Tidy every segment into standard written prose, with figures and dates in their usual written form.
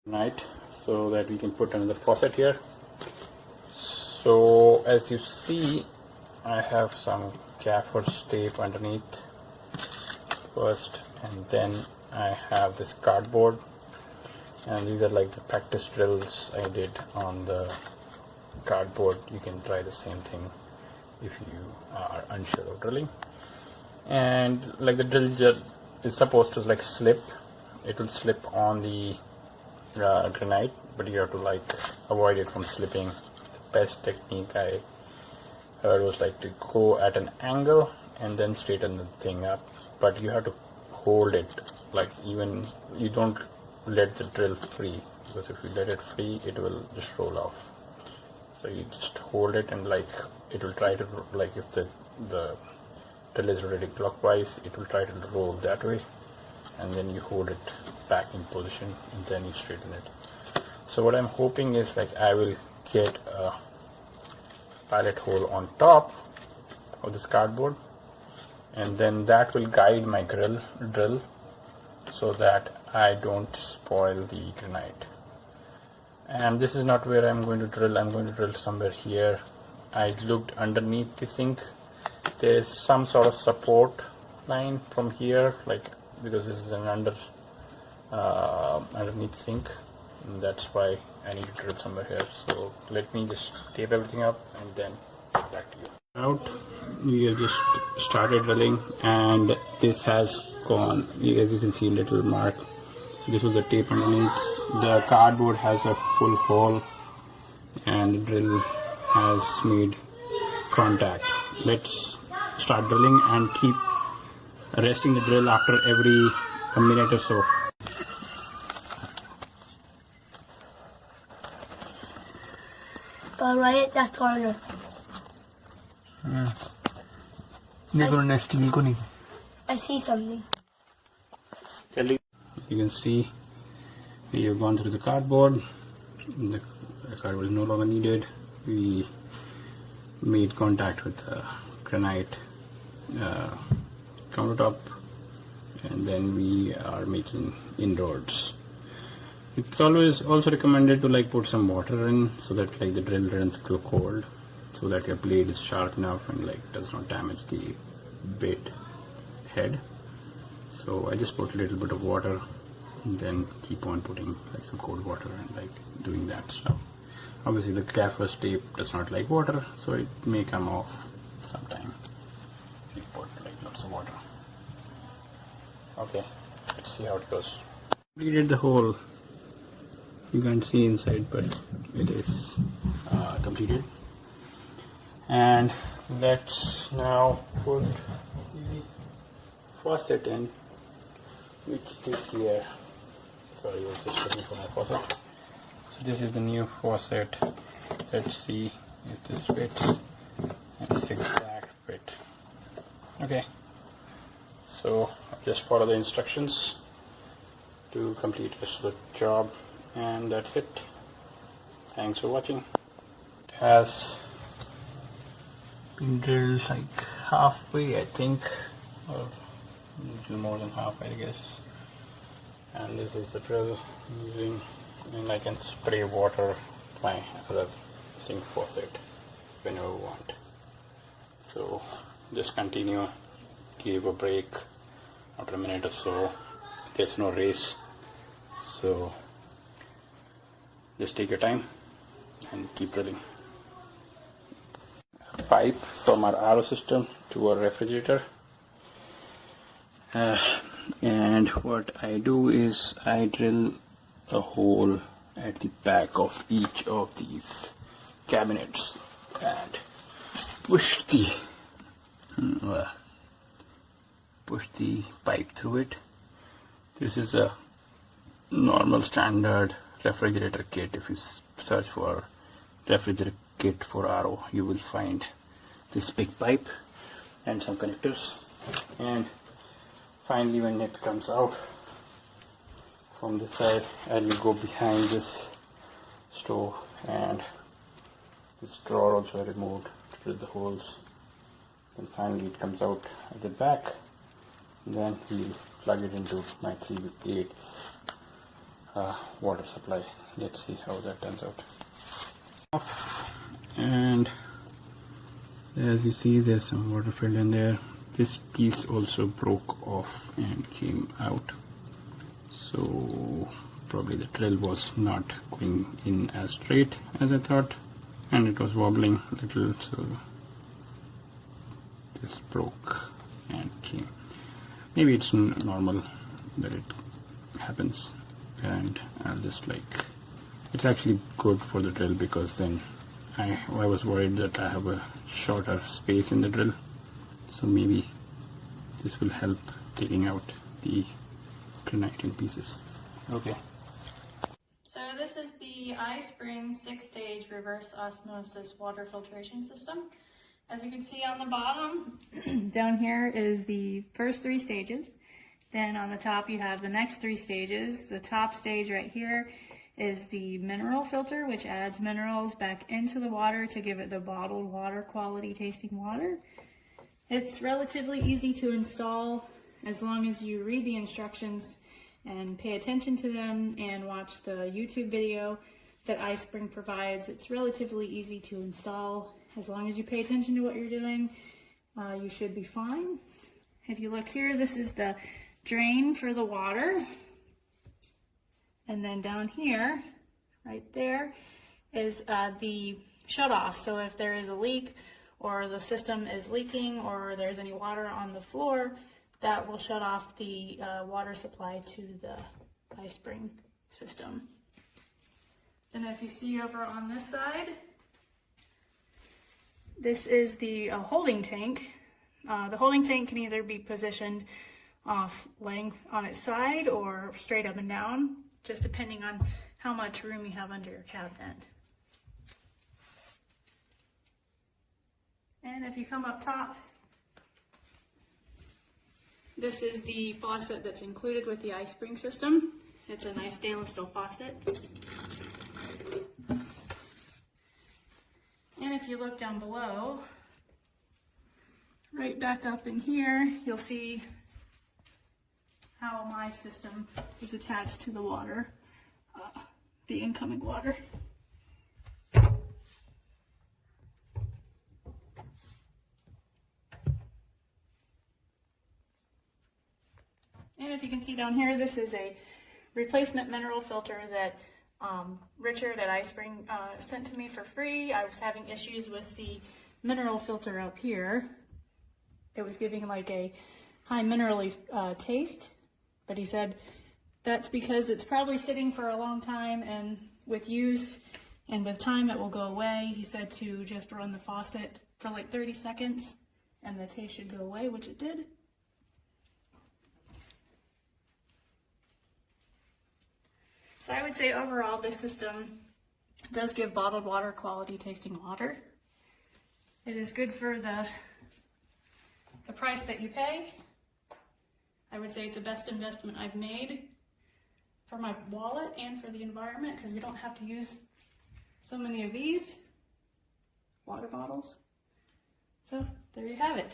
Right, so that we can put another faucet here. So as you see, I have some gaffer's tape underneath first, and then I have this cardboard, and these are like the practice drills I did on the cardboard. You can try the same thing if you are unsure of drilling. And like the drill is supposed to like slip, it will slip on the granite, but you have to like avoid it from slipping. The best technique I heard was like to go at an angle and then straighten the thing up, but you have to hold it, like even you don't let the drill free, because if you let it free it will just roll off. So you just hold it, and like it will try to, like if the drill is rotating clockwise, it will try to roll that way, and then you hold it back in position and then you straighten it. So what I'm hoping is like I will get a pilot hole on top of this cardboard, and then that will guide my drill so that I don't spoil the granite. And this is not where I'm going to drill. I'm going to drill somewhere here. I looked underneath the sink. There's some sort of support line from here, like because this is an underneath sink, and that's why I need to drill somewhere here. So let me just tape everything up and then get back to you. Out, we have just started drilling, and this has gone, as you can see, little mark. So this was the tape underneath. The cardboard has a full hole, and the drill has made contact. Let's start drilling and keep resting the drill after every minute or so. Right at that corner. I see something. You can see we have gone through the cardboard. The cardboard is no longer needed. We made contact with the granite countertop, and then we are making inroads. It's always also recommended to like put some water in so that like the drill doesn't go cold, so that your blade is sharp enough and like does not damage the bit head. So I just put a little bit of water and then keep on putting like some cold water and like doing that stuff. Obviously the gaffer's tape does not like water, so it may come off sometime. We put like lots of water. Okay, let's see how it goes. Completed the hole. You can't see inside, but it is completed. And let's now put the faucet in, which is here. Sorry, I was just looking for my faucet. So this is the new faucet. Let's see if this fits, and it's exact fit. Okay, so just follow the instructions to complete the job, and that's it. Thanks for watching. It has been drilled like halfway, I think, or a little more than half, I guess. And this is the drill I'm using, and I can spray water my other sink faucet whenever I want. So just continue, give a break after a minute or so. There's no race, so just take your time and keep drilling. Pipe from our RO system to our refrigerator, and what I do is I drill a hole at the back of each of these cabinets and push the pipe through it. This is a normal standard refrigerator kit. If you search for refrigerator kit for RO, you will find this big pipe and some connectors. And finally, when it comes out from this side, I will go behind this stove, and this drawer also I removed to drill the holes. Then finally it comes out at the back. Then we'll plug it into my 3/8 water supply. Let's see how that turns out. And as you see, there's some water filled in there. This piece also broke off and came out, so probably the drill was not going in as straight as I thought, and it was wobbling a little, so this broke and came. Maybe it's normal that it happens, and I'll just it's actually good for the drill, because then I was worried that I have a shorter space in the drill, so maybe this will help taking out the granite pieces. Okay. So this is the iSpring 6-stage reverse osmosis water filtration system. As you can see on the bottom, down here is the first 3 stages. Then on the top you have the next 3 stages. The top stage right here is the mineral filter, which adds minerals back into the water to give it the bottled water quality tasting water. It's relatively easy to install as long as you read the instructions and pay attention to them and watch the YouTube video that iSpring provides. It's relatively easy to install. As long as you pay attention to what you're doing, you should be fine. If you look here, this is the drain for the water. And then down here, right there, is the shutoff. So if there is a leak or the system is leaking or there's any water on the floor, that will shut off the water supply to the iSpring system. Then if you see over on this side, this is the holding tank. The holding tank can either be positioned laying on its side or straight up and down, just depending on how much room you have under your cabinet. And if you come up top, this is the faucet that's included with the iSpring system. It's a nice stainless steel faucet. And if you look down below, right back up in here, you'll see how my system is attached to the water, the incoming water. And if you can see down here, this is a replacement mineral filter that Richard at iSpring sent to me for free. I was having issues with the mineral filter up here. It was giving like a high minerally taste, but he said that's because it's probably sitting for a long time, and with use and with time it will go away. He said to just run the faucet for like 30 seconds and the taste should go away, which it did. So I would say overall this system does give bottled water quality tasting water. It is good for the price that you pay. I would say it's the best investment I've made for my wallet and for the environment, because we don't have to use so many of these water bottles. So there you have it.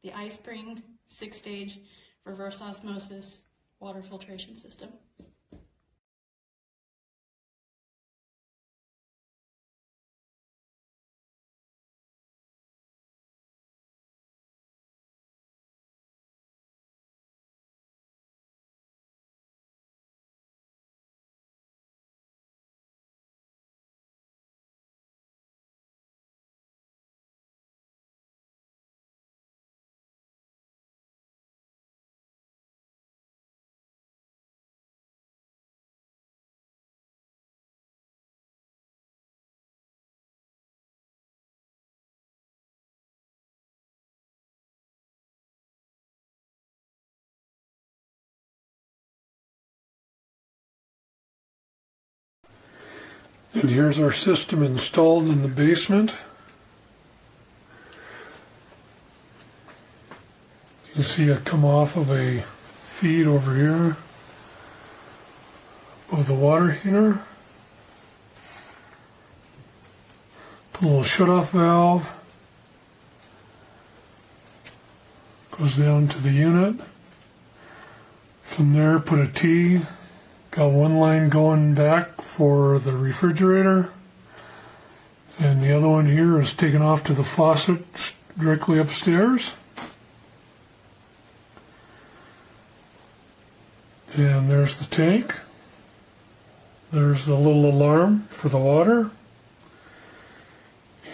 The iSpring 6-stage reverse osmosis water filtration system. And here's our system installed in the basement. You can see it come off of a feed over here of the water heater. Put a little shut-off valve. Goes down to the unit. From there, put a T Got one line going back for the refrigerator, and the other one here is taken off to the faucet directly upstairs. And there's the tank. There's the little alarm for the water.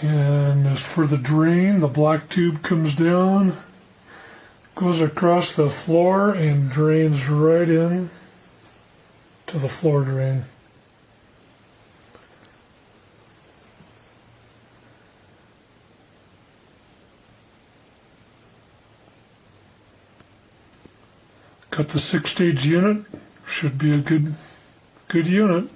And as for the drain, the black tube comes down, goes across the floor, and drains right in to the floor drain. Got the 6-stage unit. Should be a good unit.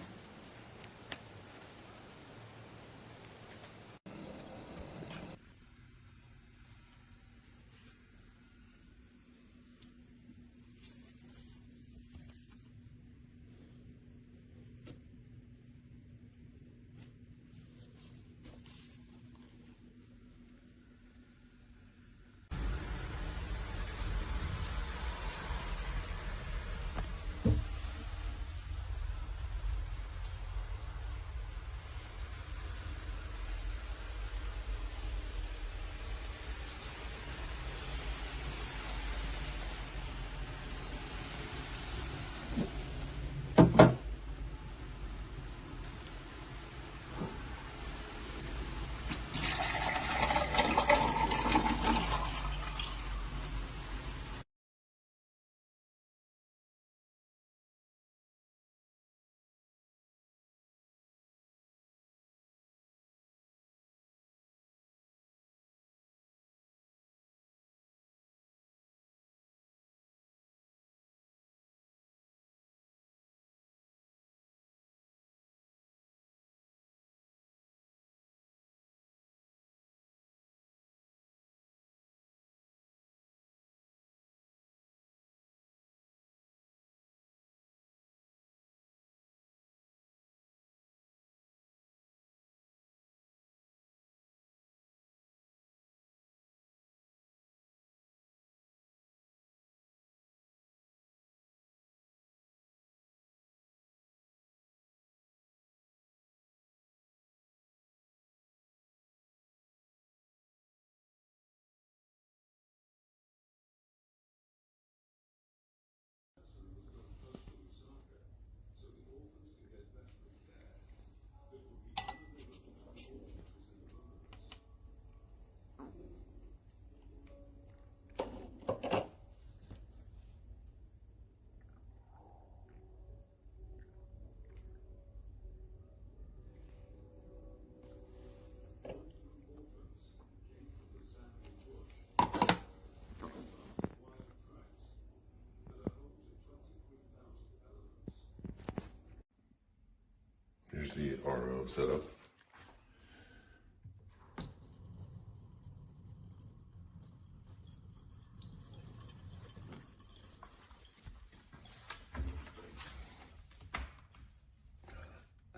Here's the RO setup.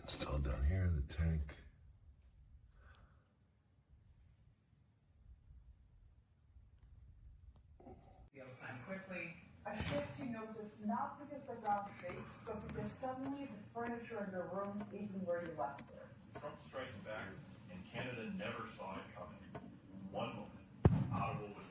Installed down here, the tank. Quickly. A shift you notice not because the ground shakes, but because suddenly the furniture in the room isn't where you left it. Trump strikes back, and Canada never saw it coming. One moment, Ottawa was